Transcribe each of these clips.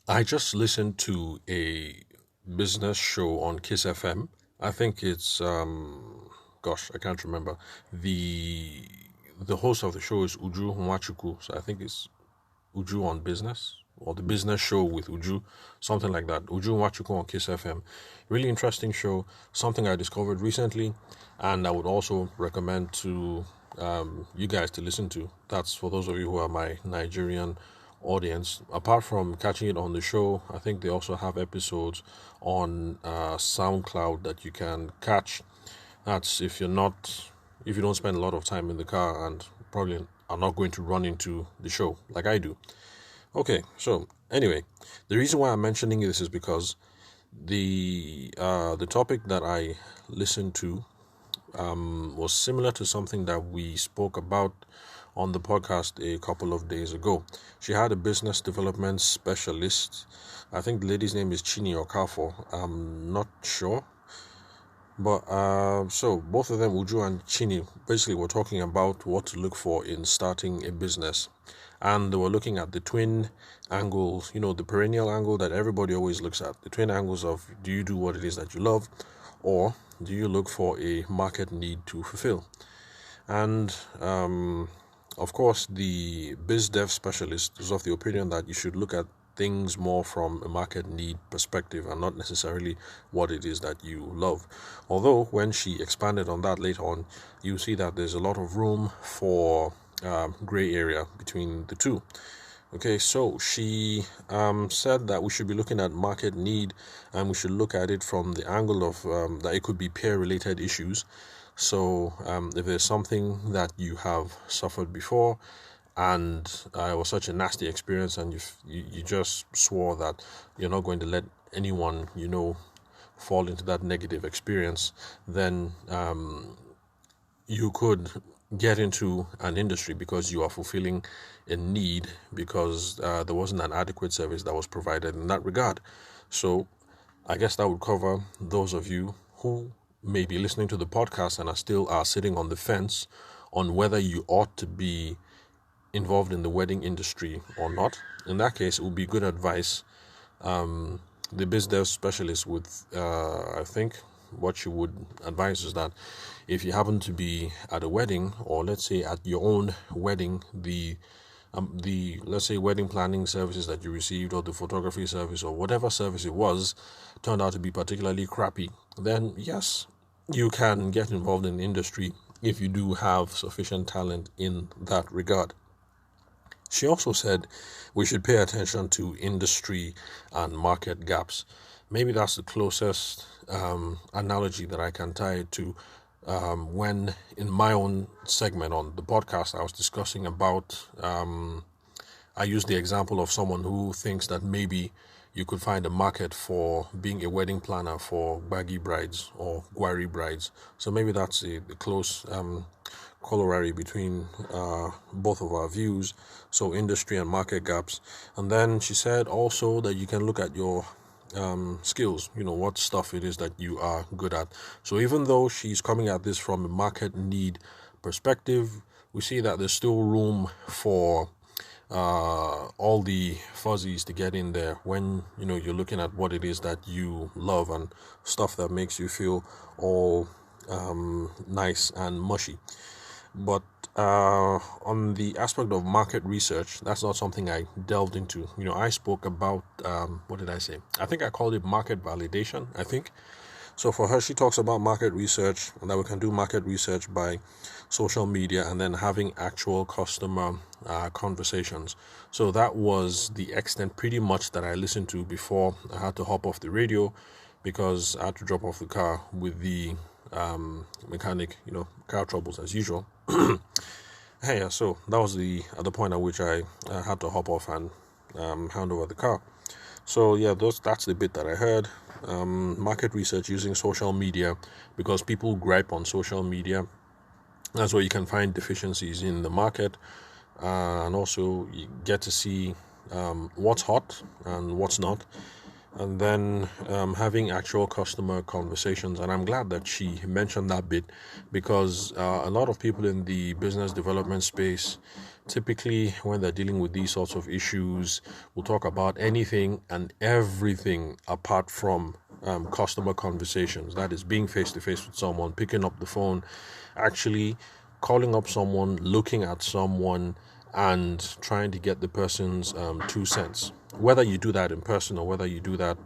I just listened to a business show on Kiss FM. I think it's gosh, I can't remember. The the host of the show is Uju Nwachukwu, so I think it's Uju on Business or the Business Show with Uju, something like that. Uju Nwachukwu on Kiss FM. Really interesting show, something I discovered recently, and I would also recommend to you guys to listen to. That's for those of you who are my Nigerian audience. Apart from catching it on the show, I think they also have episodes on SoundCloud that you can catch. That's if you don't spend a lot of time in the car and probably are not going to run into the show like I do. Okay, so anyway, the reason why I'm mentioning this is because the topic that I listened to was similar to something that we spoke about on the podcast a couple of days ago. She had a business development specialist. I think the lady's name is Chini Okafor. I'm not sure. But so both of them, Uju and Chini, basically were talking about what to look for in starting a business. And they were looking at the twin angles, the perennial angle that everybody always looks at. The twin angles of, do you do what it is that you love, or do you look for a market need to fulfill? And of course, the biz dev specialist is of the opinion that you should look at things more from a market need perspective and not necessarily what it is that you love. Although when she expanded on that later on, you see that there's a lot of room for gray area between the two. Okay, so she said that we should be looking at market need, and we should look at it from the angle of that it could be peer-related issues. So if there's something that you have suffered before, and it was such a nasty experience, and you just swore that you're not going to let anyone fall into that negative experience, then you could get into an industry because you are fulfilling a need, because there wasn't an adequate service that was provided in that regard. So I guess that would cover those of you who may be listening to the podcast and are sitting on the fence on whether you ought to be involved in the wedding industry or not. In that case, it would be good advice. The biz dev specialist would, I think, what you would advise is that if you happen to be at a wedding, or let's say at your own wedding, the let's say wedding planning services that you received, or the photography service, or whatever service it was, turned out to be particularly crappy, then yes, you can get involved in the industry if you do have sufficient talent in that regard. She also said we should pay attention to industry and market gaps. Maybe that's the closest analogy that I can tie it to. When in my own segment on the podcast, I was discussing about, I used the example of someone who thinks that maybe you could find a market for being a wedding planner for baggy brides or gwari brides. So maybe that's the close corollary between both of our views. So industry and market gaps. And then she said also that you can look at your skills, what stuff it is that you are good at. So even though she's coming at this from a market need perspective, we see that there's still room for all the fuzzies to get in there when you're looking at what it is that you love and stuff that makes you feel all nice and mushy. But on the aspect of market research, that's not something I delved into. I spoke about, what did I say? I think I called it market validation, I think. So for her, she talks about market research, and that we can do market research by social media and then having actual customer conversations. So that was the extent pretty much that I listened to before I had to hop off the radio, because I had to drop off the car with the mechanic, car troubles as usual. Hey, so that was the other point at which I had to hop off and hand over the car. So yeah, that's the bit that I heard. Market research using social media, because people gripe on social media. That's where you can find deficiencies in the market, and also you get to see what's hot and what's not. And then having actual customer conversations. And I'm glad that she mentioned that bit, because a lot of people in the business development space typically when they're dealing with these sorts of issues, will talk about anything and everything apart from customer conversations. That is being face to face with someone, picking up the phone, actually calling up someone, looking at someone, and trying to get the person's 2 cents. Whether you do that in person or whether you do that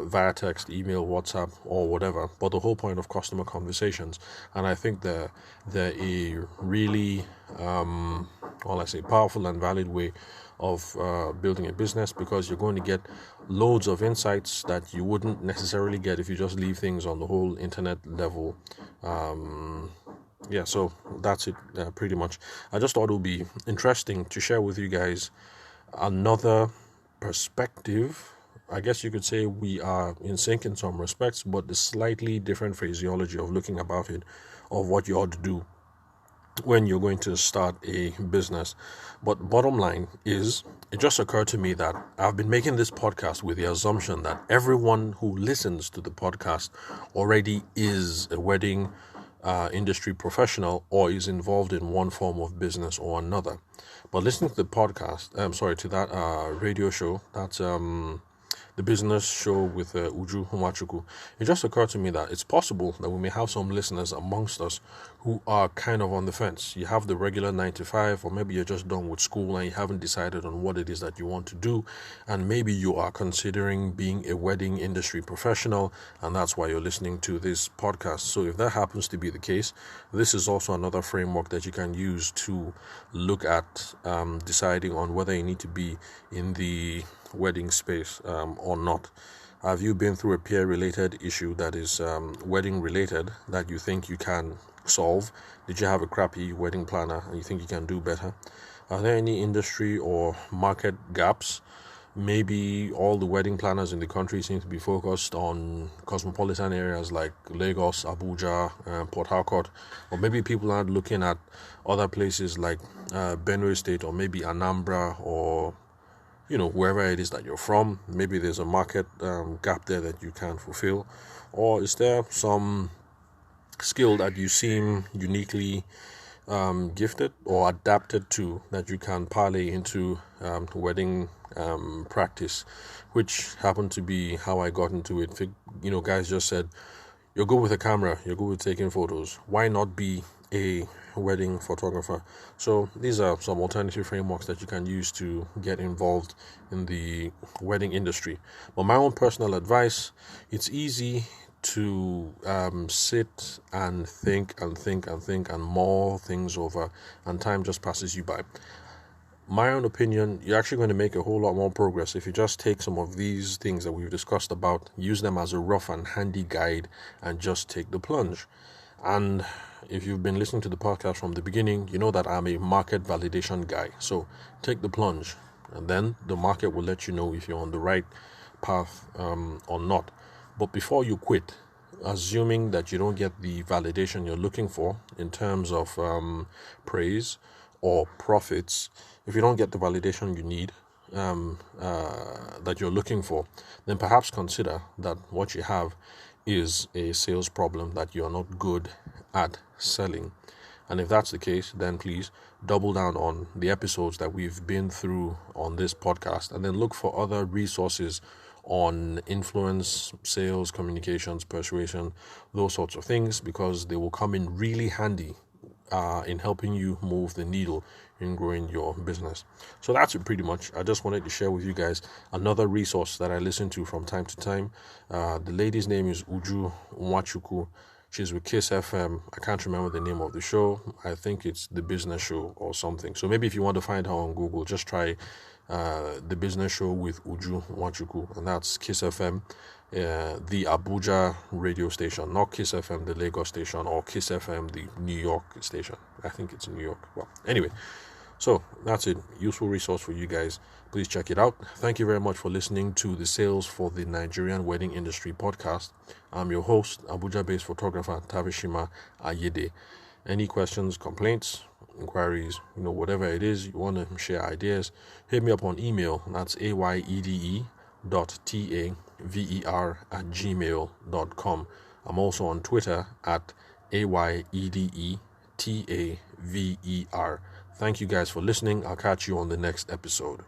via text, email, WhatsApp, or whatever. But the whole point of customer conversations, and I think they're a really, powerful and valid way of building a business, because you're going to get loads of insights that you wouldn't necessarily get if you just leave things on the whole internet level. So that's it pretty much. I just thought it would be interesting to share with you guys another perspective. I guess you could say we are in sync in some respects, but the slightly different phraseology of looking about it, of what you ought to do when you're going to start a business. But bottom line is, it just occurred to me that I've been making this podcast with the assumption that everyone who listens to the podcast already is a wedding industry professional or is involved in one form of business or another. But listening to the podcast, to that radio show, that's the business show with Uju Nwachukwu, it just occurred to me that it's possible that we may have some listeners amongst us who are kind of on the fence. You have the regular 9 to 5, or maybe you're just done with school and you haven't decided on what it is that you want to do, and maybe you are considering being a wedding industry professional, and that's why you're listening to this podcast. So if that happens to be the case, this is also another framework that you can use to look at deciding on whether you need to be in the wedding space or not. Have you been through a peer-related issue that is wedding-related that you think you can solve? Did you have a crappy wedding planner and you think you can do better? Are there any industry or market gaps? Maybe all the wedding planners in the country seem to be focused on cosmopolitan areas like Lagos, Abuja, Port Harcourt, or maybe people aren't looking at other places like Benue State, or maybe Anambra, or wherever it is that you're from. Maybe there's a market gap there that you can fulfill. Or is there some skill that you seem uniquely gifted or adapted to that you can parlay into wedding practice, which happened to be how I got into it. Guys just said, you're good with a camera, you're good with taking photos, why not be a wedding photographer? So these are some alternative frameworks that you can use to get involved in the wedding industry. But my own personal advice, it's easy to sit and think and mull things over, and time just passes you by. My own opinion, you're actually going to make a whole lot more progress if you just take some of these things that we've discussed about, use them as a rough and handy guide, and just take the plunge. And if you've been listening to the podcast from the beginning, you know that I'm a market validation guy. So take the plunge, and then the market will let you know if you're on the right path or not. But before you quit, assuming that you don't get the validation you're looking for in terms of praise or profits, if you don't get the validation you need, that you're looking for, then perhaps consider that what you have is a sales problem, that you're not good at selling. And if that's the case, then please double down on the episodes that we've been through on this podcast, and then look for other resources on influence, sales, communications, persuasion, those sorts of things, because they will come in really handy in helping you move the needle in growing your business. So that's it pretty much. I just wanted to share with you guys another resource that I listen to from time to time. The lady's name is Uju Nwachukwu. She's with Kiss FM. I can't remember the name of the show. I think it's The Business Show or something. So maybe if you want to find her on Google, just try The Business Show with Uju Nwachukwu, and that's Kiss FM, the Abuja radio station, not Kiss FM, the Lagos station, or Kiss FM, the New York station. I think it's New York. Well, anyway, so that's it. Useful resource for you guys. Please check it out. Thank you very much for listening to the Sales for the Nigerian Wedding Industry podcast. I'm your host, Abuja-based photographer Tavishima Ayede. Any questions, complaints, inquiries, whatever it is, you want to share ideas, hit me up on email. That's ayede.taver@gmail.com. I'm also on Twitter at ayedetaver. Thank you guys for listening. I'll catch you on the next episode.